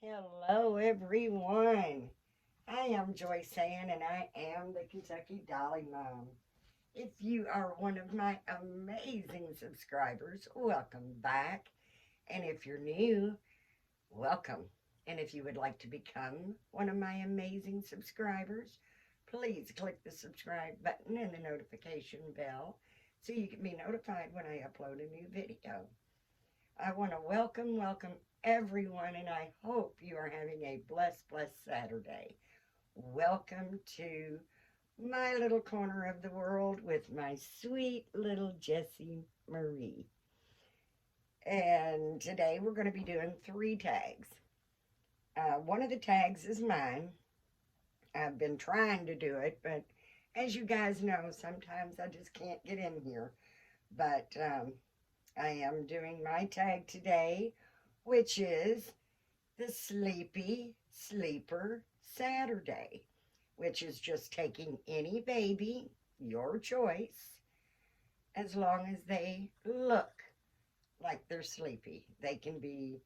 Hello, everyone. I am Joyce Ann, and I am the Kentucky Dolly Mom. If you are one of my amazing subscribers, welcome back. And if you're new, welcome. And if you would like to become one of my amazing subscribers, please click the subscribe button and the notification bell so you can be notified when I upload a new video. I want to welcome everyone, and I hope you are having a blessed Saturday. Welcome to my little corner of the world with my sweet little Jessie Marie. And today we're going to be doing 3 tags. One of the tags is mine. I've been trying to do it, but as you guys know, sometimes I just can't get in here. But I am doing my tag today, which is the Sleepy Sleeper Saturday, which is just taking any baby, your choice, as long as they look like they're sleepy. They can be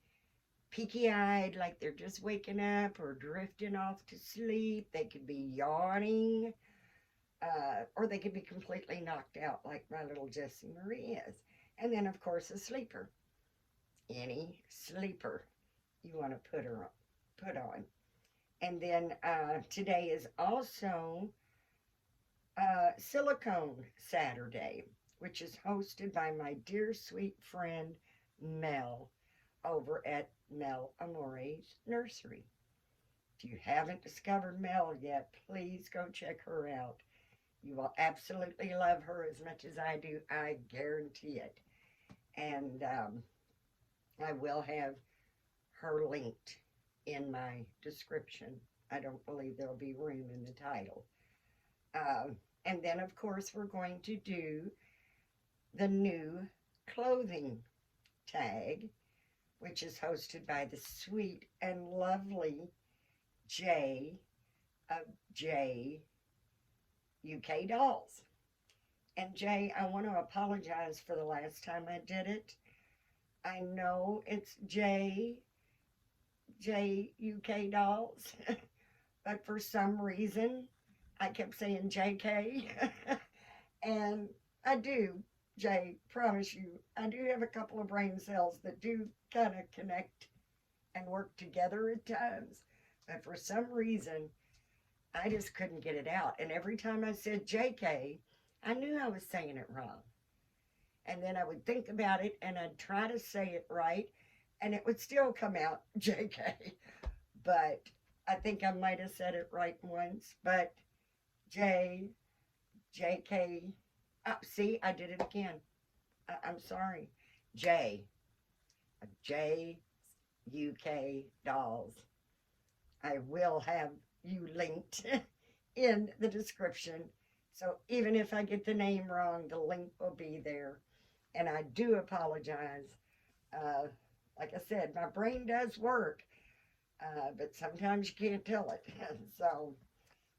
peaky eyed, like they're just waking up or drifting off to sleep. They could be yawning, or they could be completely knocked out, like my little Jessie Marie is. And then, of course, a sleeper. Any sleeper you want to put on. And then today is also Silicone Saturday, which is hosted by my dear sweet friend Mel over at Amorè Nursery. If you haven't discovered Mel yet, please go check her out. You will absolutely love her as much as I do. I guarantee it. And I will have her linked in my description. I don't believe there'll be room in the title. And then, of course, we're going to do the new clothing tag, which is hosted by the sweet and lovely Jay of J UK Dolls. And Jay, I want to apologize for the last time I did it. I know it's J UK Dolls, but for some reason I kept saying JK. And I do, Jay, promise you, I do have a couple of brain cells that do kind of connect and work together at times. But for some reason, I just couldn't get it out. And every time I said JK, I knew I was saying it wrong. And then I would think about it and I'd try to say it right, and it would still come out JK. But I think I might have said it right once. But JK. Oh, see, I did it again. I'm sorry. J, UK Dolls. I will have you linked in the description. So even if I get the name wrong, the link will be there. And I do apologize. Uh, like I said, my brain does work, but sometimes you can't tell it. So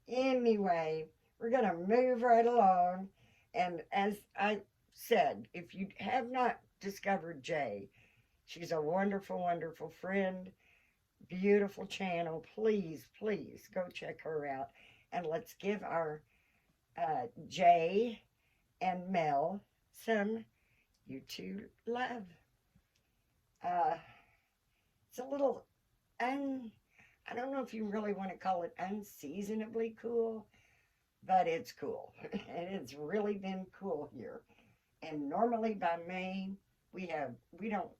anyway, we're going to move right along. And as I said, if you have not discovered Jay, she's a wonderful friend, beautiful channel. Please go check her out. And let's give our Jay and Mel some YouTube love. Uh, it's a little I don't know if you really want to call it unseasonably cool, but it's cool. And it's really been cool here. And normally by May, we don't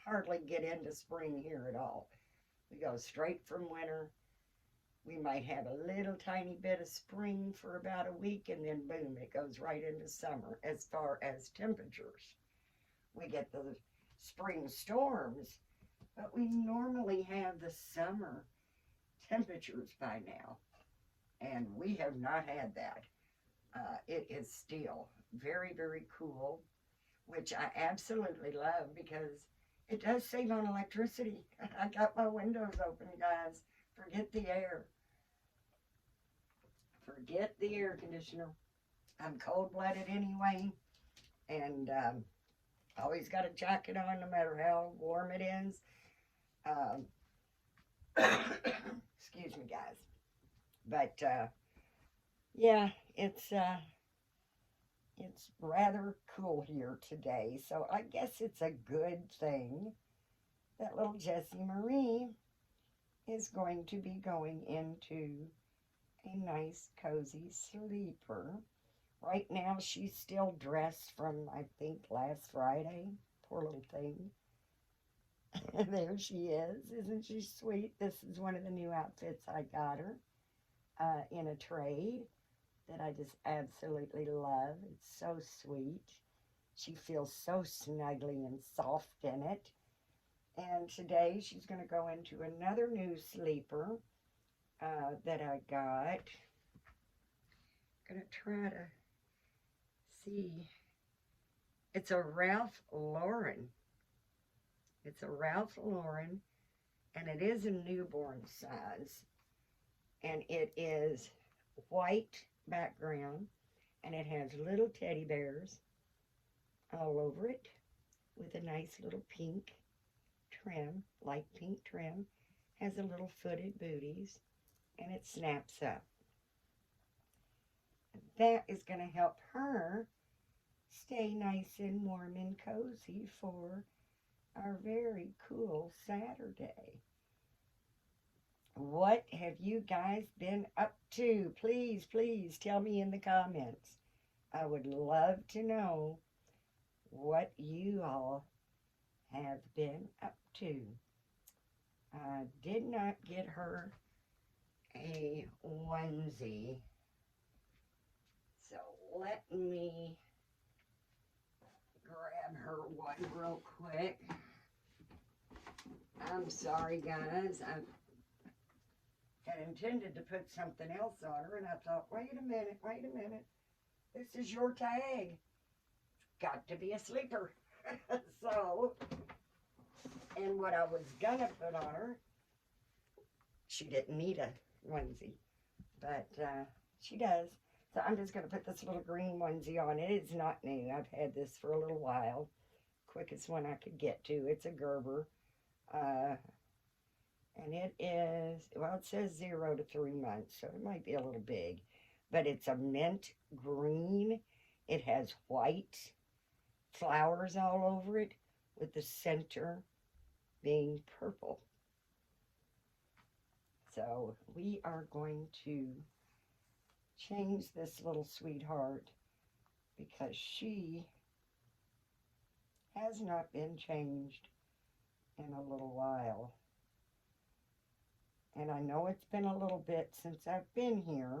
hardly get into spring here at all. We go straight from winter. We might have a little tiny bit of spring for about a week, and then boom, it goes right into summer as far as temperatures. We get the spring storms, but we normally have the summer temperatures by now, and we have not had that. It is still very cool, which I absolutely love because it does save on electricity. I got my windows open, guys. Forget the air. Forget the air conditioner. I'm cold-blooded anyway, and always got a jacket on no matter how warm it is. Um, Excuse me, guys. But yeah, it's rather cool here today, so I guess it's a good thing that little Jessie Marie is going to be going into a nice cozy sleeper. Right now she's still dressed from I think last Friday. Poor little thing. There she is. Isn't she sweet? This is one of the new outfits I got her in a trade that I just absolutely love. It's so sweet. She feels so snuggly and soft in it. And today she's going to go into another new sleeper that I got. Going to try to see. It's a Ralph Lauren. It's a Ralph Lauren, and it is a newborn size. And it is white background, and it has little teddy bears all over it with a nice little pink trim, light pink trim. Has a little footed booties, and it snaps up. That is going to help her stay nice and warm and cozy for our very cool Saturday. What have you guys been up to? Please, please tell me in the comments. I would love to know what you all have been up to. I did not get her a onesie. So let me grab her one real quick. I'm sorry, guys. I had intended to put something else on her, and I thought, wait a minute. This is your tag. Got to be a sleeper. So, and what I was gonna put on her, she didn't need a onesie, but she does. So I'm just gonna put this little green onesie on. It is not new. I've had this for a little while. Quickest one I could get to. It's a Gerber. And it is, well, it says 0 to 3 months, so it might be a little big. But it's a mint green. It has white flowers all over it, with the center being purple. So we are going to change this little sweetheart because she has not been changed in a little while. And I know it's been a little bit since I've been here,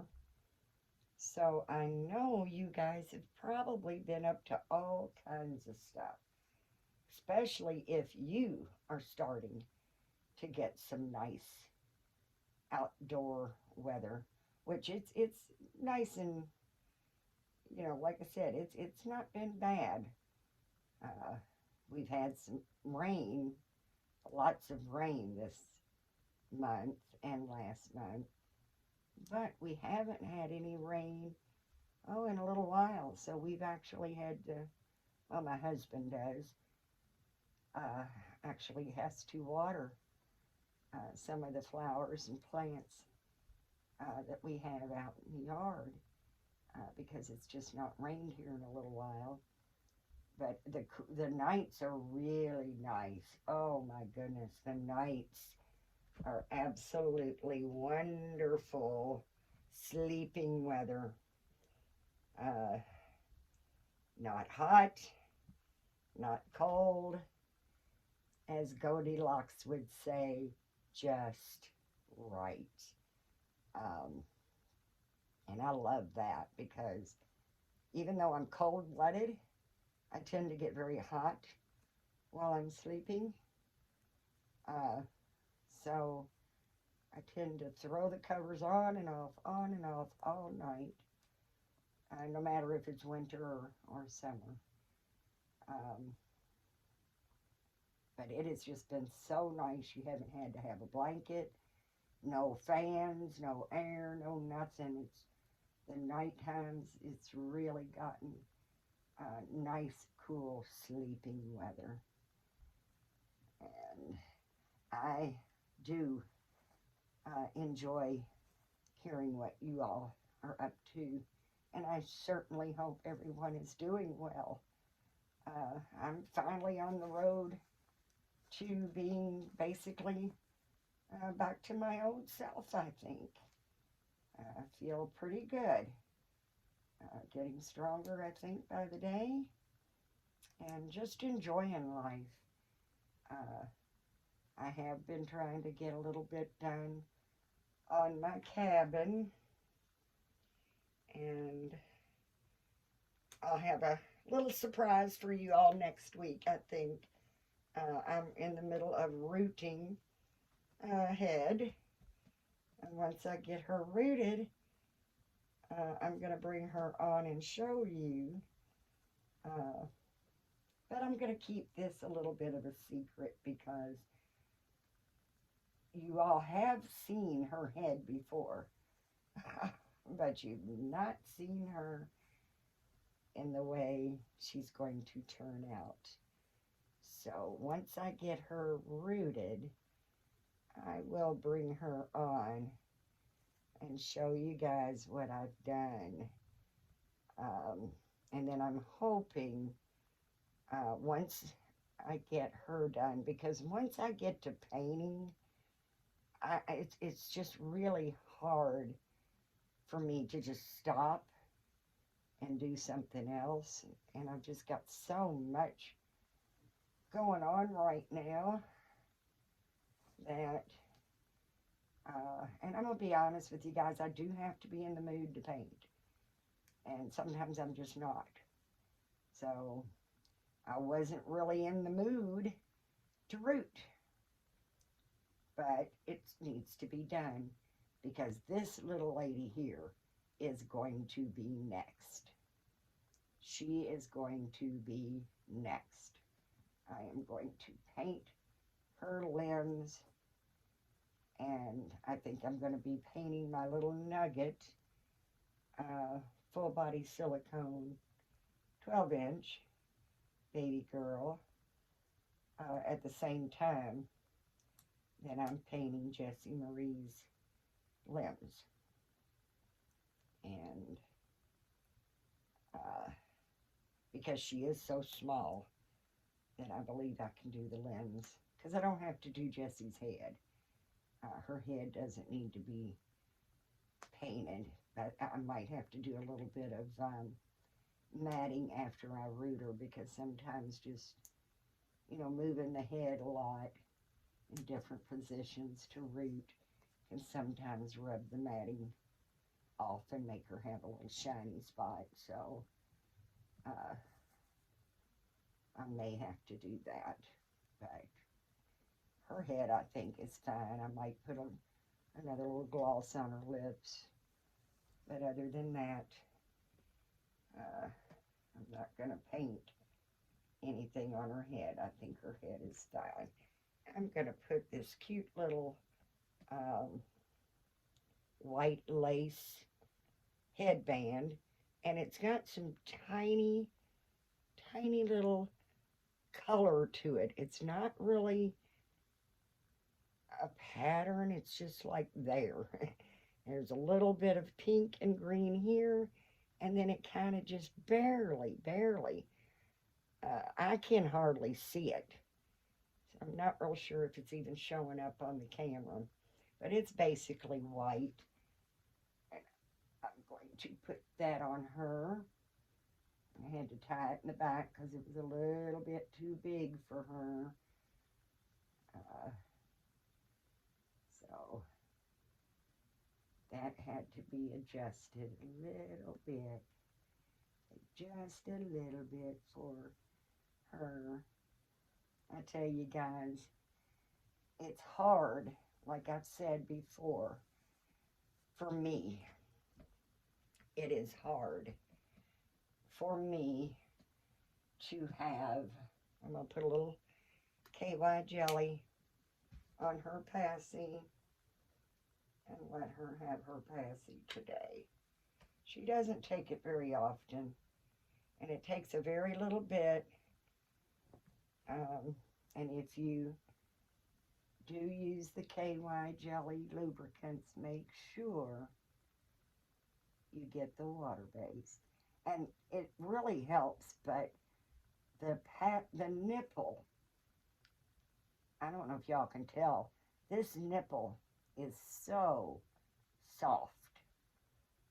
so I know you guys have probably been up to all kinds of stuff, especially if you are starting to get some nice outdoor weather, which it's nice, and you know, like I said, it's not been bad. We've had some rain, lots of rain this month and last month, but we haven't had any rain in a little while. So we've actually had to, well, my husband does actually has to water some of the flowers and plants that we have out in the yard because it's just not rained here in a little while. But the nights are really nice. Oh my goodness, the nights are absolutely wonderful sleeping weather. Not hot, not cold, as Goldilocks would say, just right. And I love that because even though I'm cold-blooded, I tend to get very hot while I'm sleeping. So I tend to throw the covers on and off all night, no matter if it's winter or summer. But it has just been so nice. You haven't had to have a blanket, no fans, no air, no nothing. It's the night times, it's really gotten nice, cool sleeping weather. And I do enjoy hearing what you all are up to. And I certainly hope everyone is doing well. I'm finally on the road to being basically back to my old self, I think. I feel pretty good. Getting stronger, I think, by the day. And just enjoying life. Uh, I have been trying to get a little bit done on my cabin. And I'll have a little surprise for you all next week, I think. I'm in the middle of rooting ahead. And once I get her rooted, I'm going to bring her on and show you. But I'm going to keep this a little bit of a secret because you all have seen her head before. But you've not seen her in the way she's going to turn out. So once I get her rooted, I will bring her on and show you guys what I've done. And then I'm hoping once I get her done, because once I get to painting, it's just really hard for me to just stop and do something else. And I've just got so much going on right now that, and I'm going to be honest with you guys, I do have to be in the mood to paint. And sometimes I'm just not. So I wasn't really in the mood to root. But it needs to be done because this little lady here is going to be next. She is going to be next. I am going to paint her limbs, and I think I'm going to be painting my little nugget, full body silicone, 12-inch baby girl, at the same time that I'm painting Jessie Marie's limbs. And because she is so small that I believe I can do the limbs, because I don't have to do Jessie's head. Her head doesn't need to be painted, but I might have to do a little bit of matting after I root her, because sometimes just, moving the head a lot in different positions to root can sometimes rub the matting off and make her have a little shiny spot. So I may have to do that, but her head I think is fine. I might put another little gloss on her lips, but other than that, I'm not going to paint anything on her head. I think her head is fine. I'm going to put this cute little white lace headband, and it's got some tiny little color to it. It's not really a pattern, it's just like there. There's a little bit of pink and green here, and then it kind of just barely, I can hardly see it. So I'm not real sure if it's even showing up on the camera, but it's basically white. And I'm going to put that on her. I had to tie it in the back because it was a little bit too big for her. So that had to be adjusted a little bit. Just a little bit for her. I tell you guys, it's hard, like I've said before, for me. It is hard for me to have, I'm going to put a little KY jelly on her passy and let her have her passy today. She doesn't take it very often, and it takes a very little bit, and if you do use the KY jelly lubricants, make sure you get the water base. And it really helps, but the nipple, I don't know if y'all can tell, this nipple is so soft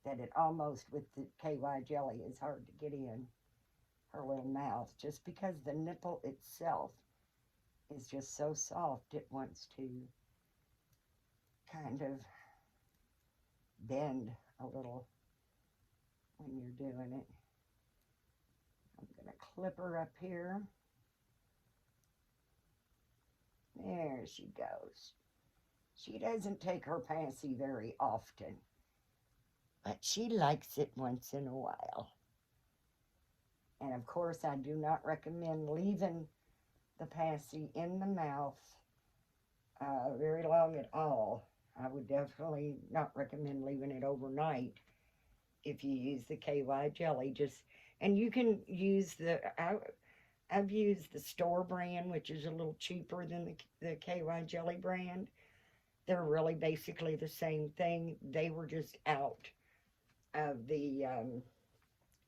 that it almost, with the KY jelly, is hard to get in her little mouth, just because the nipple itself is just so soft. It wants to kind of bend a little when you're doing it. I'm going to clip her up here. There she goes. She doesn't take her passy very often, but she likes it once in a while. And of course, I do not recommend leaving the passy in the mouth very long at all. I would definitely not recommend leaving it overnight if you use the KY jelly. And you can use I've used the store brand, which is a little cheaper than the KY jelly brand. They're really basically the same thing. They were just out of the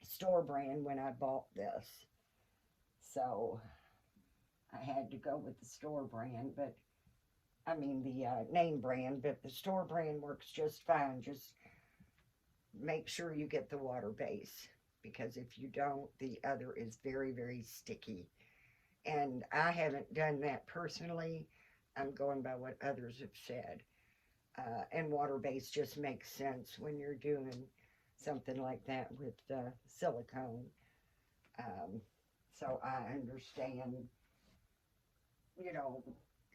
store brand when I bought this. So I had to go with the store brand, but I mean the name brand, but the store brand works just fine. Just make sure you get the water base, because if you don't, the other is very, very sticky. And I haven't done that personally. I'm going by what others have said. And water base just makes sense when you're doing something like that with silicone. So I understand,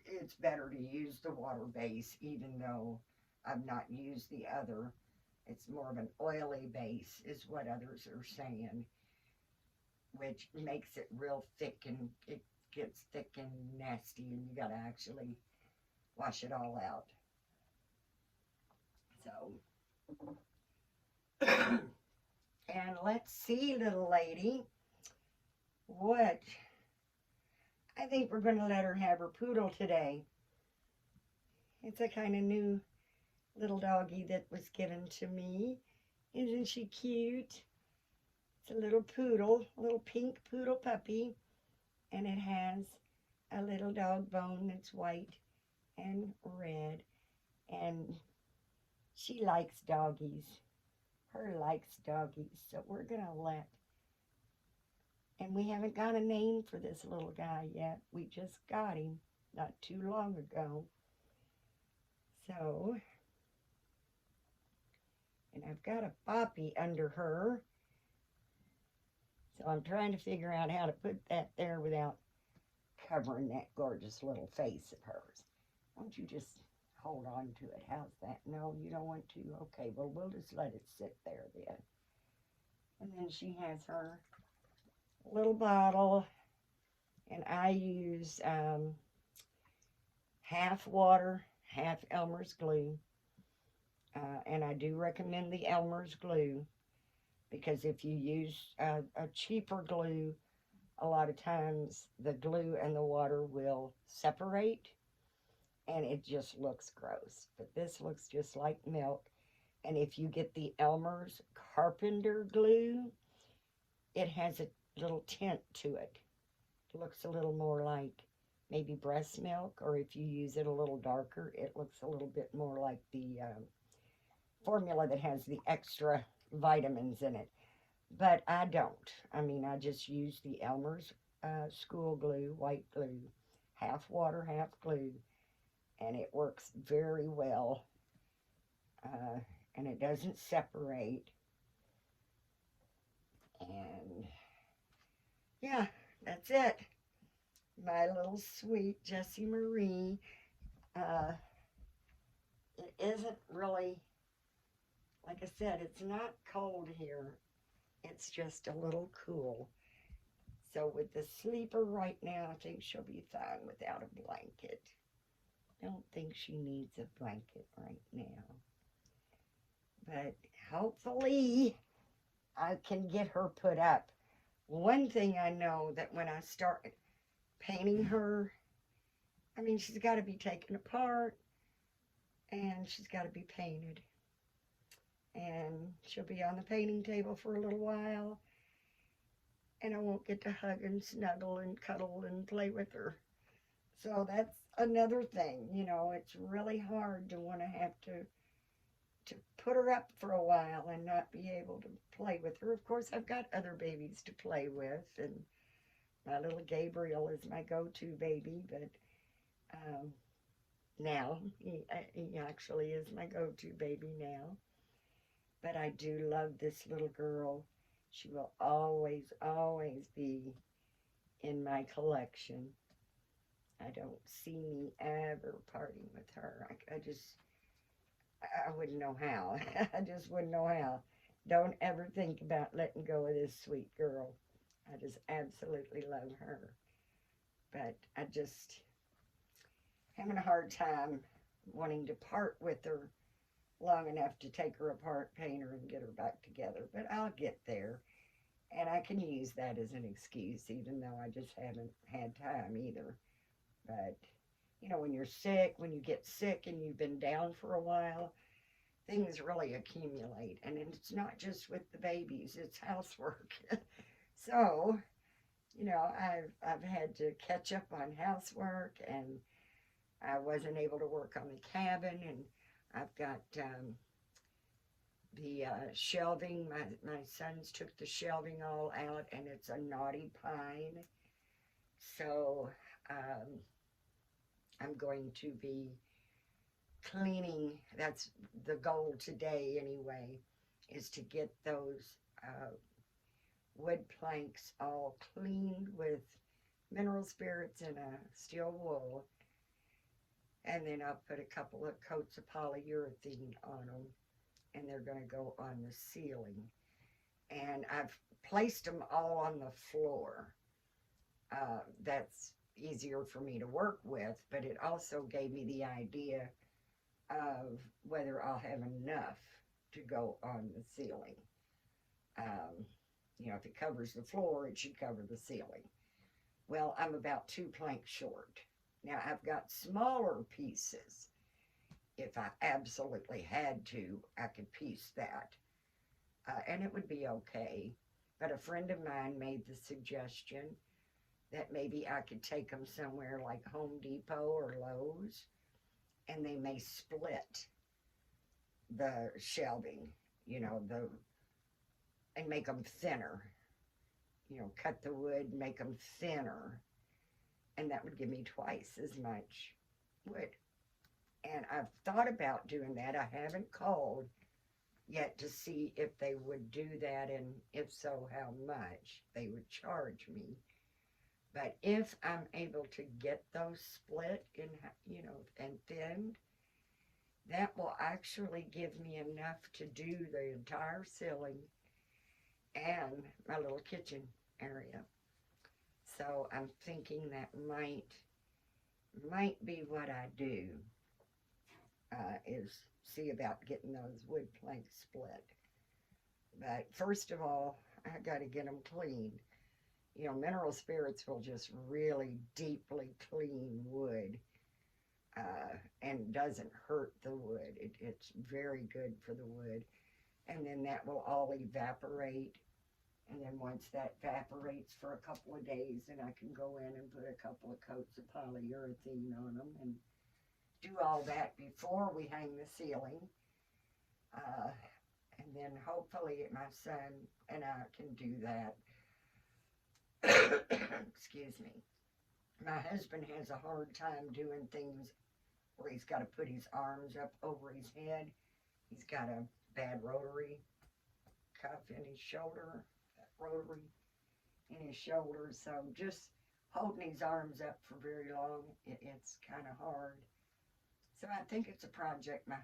it's better to use the water base, even though I've not used the other. It's more of an oily base, is what others are saying, which makes it real thick, and it gets thick and nasty, and you gotta actually wash it all out. So, and let's see, little lady, what? I think we're going to let her have her poodle today. It's a kind of new little doggy that was given to me. Isn't she cute? It's a little poodle, a little pink poodle puppy, and it has a little dog bone that's white and red, and she likes doggies. Her likes doggies, so we're going to and we haven't got a name for this little guy yet. We just got him not too long ago. So, and I've got a boppy under her. So I'm trying to figure out how to put that there without covering that gorgeous little face of hers. Won't you just hold on to it? How's that? No, you don't want to? Okay, well, we'll just let it sit there then. And then she has her little bottle, and I use half water, half Elmer's glue. And I do recommend the Elmer's glue, because if you use a cheaper glue, a lot of times the glue and the water will separate, and it just looks gross. But this looks just like milk. And if you get the Elmer's Carpenter glue, it has a little tint to it. It looks a little more like maybe breast milk, or if you use it a little darker, it looks a little bit more like the formula that has the extra vitamins in it. But I don't. I mean, I just use the Elmer's school glue, white glue, half water, half glue, and it works very well. And it doesn't separate. And yeah, that's it. My little sweet Jessie Marie. It isn't really, like I said, it's not cold here. It's just a little cool. So with the sleeper right now, I think she'll be fine without a blanket. Don't think she needs a blanket right now. But hopefully I can get her put up. One thing I know, that when I start painting her, I mean, she's got to be taken apart and she's got to be painted. And she'll be on the painting table for a little while, and I won't get to hug and snuggle and cuddle and play with her. So that's another thing, you know, it's really hard to want to have to put her up for a while and not be able to play with her. Of course, I've got other babies to play with, and my little Gabriel is my go-to baby, but um, now he actually is my go-to baby now. But I do love this little girl. She will always, always be in my collection. I don't see me ever parting with her. I wouldn't know how. I just wouldn't know how. Don't ever think about letting go of this sweet girl. I just absolutely love her. But I just having a hard time wanting to part with her long enough to take her apart, paint her, and get her back together. But I'll get there. And I can use that as an excuse, even though I just haven't had time either. But, you know, when you're sick, when you get sick and you've been down for a while, things really accumulate. And it's not just with the babies, it's housework. So, you know, I've had to catch up on housework, and I wasn't able to work on the cabin, and I've got the shelving. My sons took the shelving all out, and it's a knotty pine. So I'm going to be cleaning. That's the goal today anyway, is to get those wood planks all cleaned with mineral spirits and a steel wool. And then I'll put a couple of coats of polyurethane on them, and they're going to go on the ceiling. And I've placed them all on the floor. That's easier for me to work with, but it also gave me the idea of whether I'll have enough to go on the ceiling. You know, if it covers the floor, it should cover the ceiling. Well, I'm about 2 planks short. Now, I've got smaller pieces. If I absolutely had to, I could piece that. And it would be okay. But a friend of mine made the suggestion that maybe I could take them somewhere like Home Depot or Lowe's, and they may split the shelving, you know, and make them thinner. You know, cut the wood, make them thinner. And that would give me twice as much wood. And I've thought about doing that. I haven't called yet to see if they would do that, and if so, how much they would charge me. But if I'm able to get those split in, you know, and thinned, that will actually give me enough to do the entire ceiling and my little kitchen area. So I'm thinking that might be what I do, is see about getting those wood planks split. But first of all, I got to get them cleaned. You know, mineral spirits will just really deeply clean wood, and doesn't hurt the wood. It's very good for the wood. And then that will all evaporate. And then once that evaporates for a couple of days, then I can go in and put a couple of coats of polyurethane on them and do all that before we hang the ceiling. And then hopefully my son and I can do that. Excuse me. My husband has a hard time doing things where he's got to put his arms up over his head. He's got a bad rotary cuff in his shoulder, rotary in his shoulder, so just holding his arms up for very long, it's kind of hard. So I think it's a project my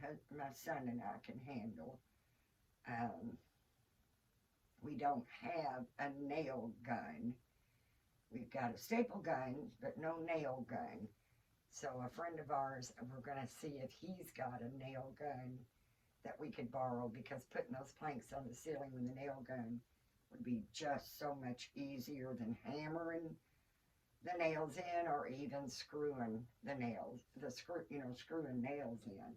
son and I can handle. We don't have a nail gun. We've got a staple gun, but no nail gun. So a friend of ours, we're going to see if he's got a nail gun that we could borrow, because putting those planks on the ceiling with the nail gun would be just so much easier than hammering the nails in, or even screwing the nails, screwing nails in.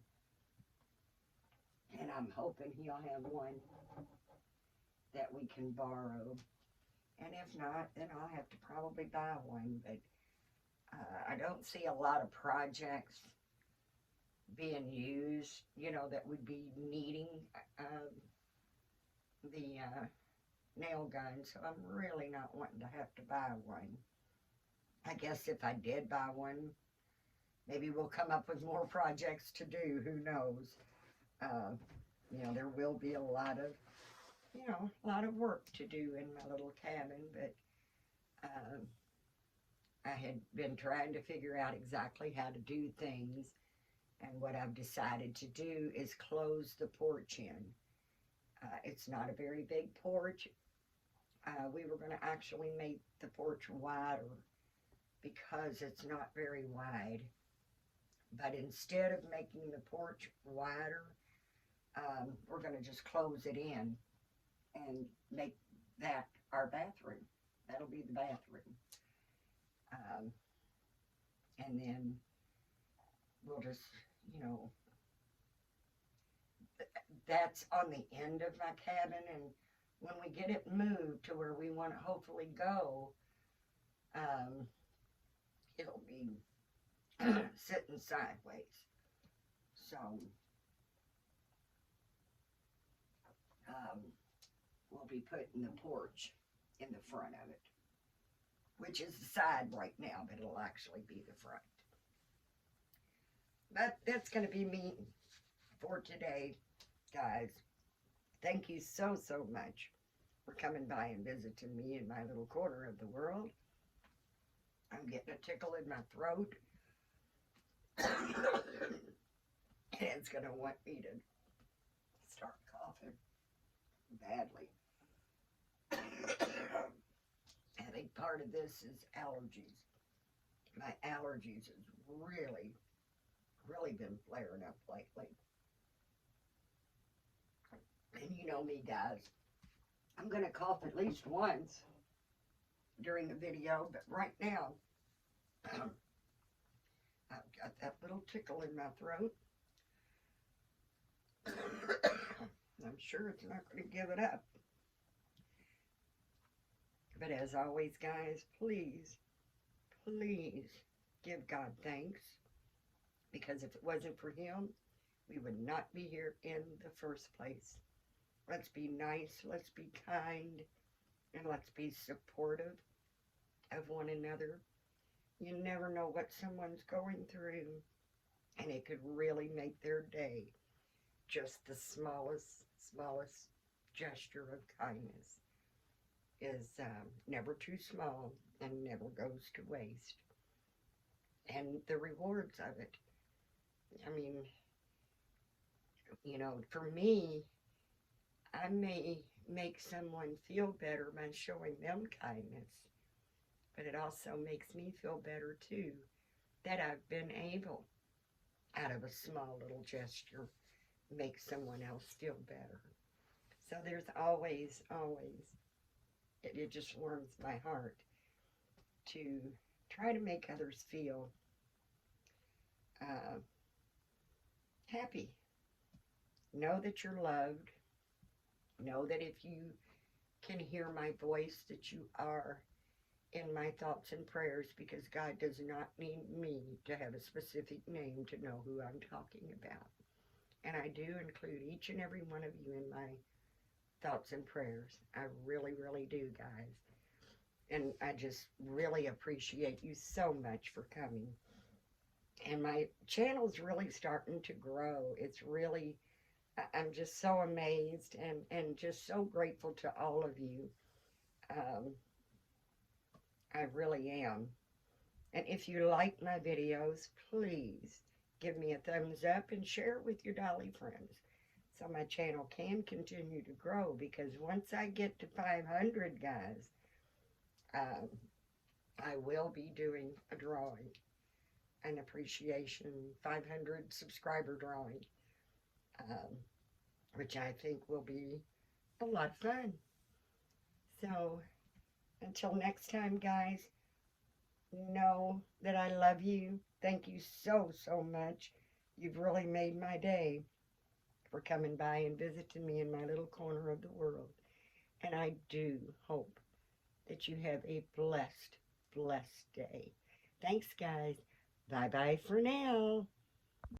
And I'm hoping he'll have one that we can borrow. And if not, then I'll have to probably buy one. But I don't see a lot of projects being used, that would be needing the nail gun. So I'm really not wanting to have to buy one. I guess if I did buy one, maybe we'll come up with more projects to do. Who knows? There will be a lot of work to do in my little cabin, but I had been trying to figure out exactly how to do things, and what I've decided to do is close the porch in. It's not a very big porch. We were going to actually make the porch wider because it's not very wide. But instead of making the porch wider, we're going to just close it in and make that our bathroom. That'll be the bathroom. And then we'll just, that's on the end of my cabin. And when we get it moved to where we want to hopefully go, it'll be sitting sideways. So, we'll be putting the porch in the front of it, which is the side right now, but it'll actually be the front. But that's going to be me for today, guys. Thank you so, so much for coming by and visiting me in my little corner of the world. I'm getting a tickle in my throat. And it's going to want me to start coughing badly. I think part of this is allergies. My allergies has really been flaring up lately. And you know me, guys. I'm going to cough at least once during the video, but right now, I've got that little tickle in my throat. I'm sure it's not going to give it up. But as always, guys, please give God thanks. Because if it wasn't for Him, we would not be here in the first place. Let's be nice, let's be kind, and let's be supportive of one another. You never know what someone's going through, and it could really make their day. Just the smallest gesture of kindness is never too small and never goes to waste. And the rewards of it, I mean, for me, I may make someone feel better by showing them kindness, but it also makes me feel better too, that I've been able, out of a small little gesture, make someone else feel better. So there's always, it just warms my heart to try to make others feel happy. Know that you're loved. Know that if you can hear my voice, that you are in my thoughts and prayers, because God does not need me to have a specific name to know who I'm talking about. And I do include each and every one of you in my thoughts and prayers. I really do, guys. And I just really appreciate you so much for coming. And my channel's really starting to grow. It's really, I'm just so amazed and just so grateful to all of you. I really am. And if you like my videos, please give me a thumbs up and share it with your dolly friends, so my channel can continue to grow. Because once I get to 500, guys, I will be doing a drawing, an appreciation 500 subscriber drawing, which I think will be a lot of fun. So until next time, guys, know that I love you. Thank you so, so much. You've really made my day for coming by and visiting me in my little corner of the world. And I do hope that you have a blessed, blessed day. Thanks, guys. Bye bye for now.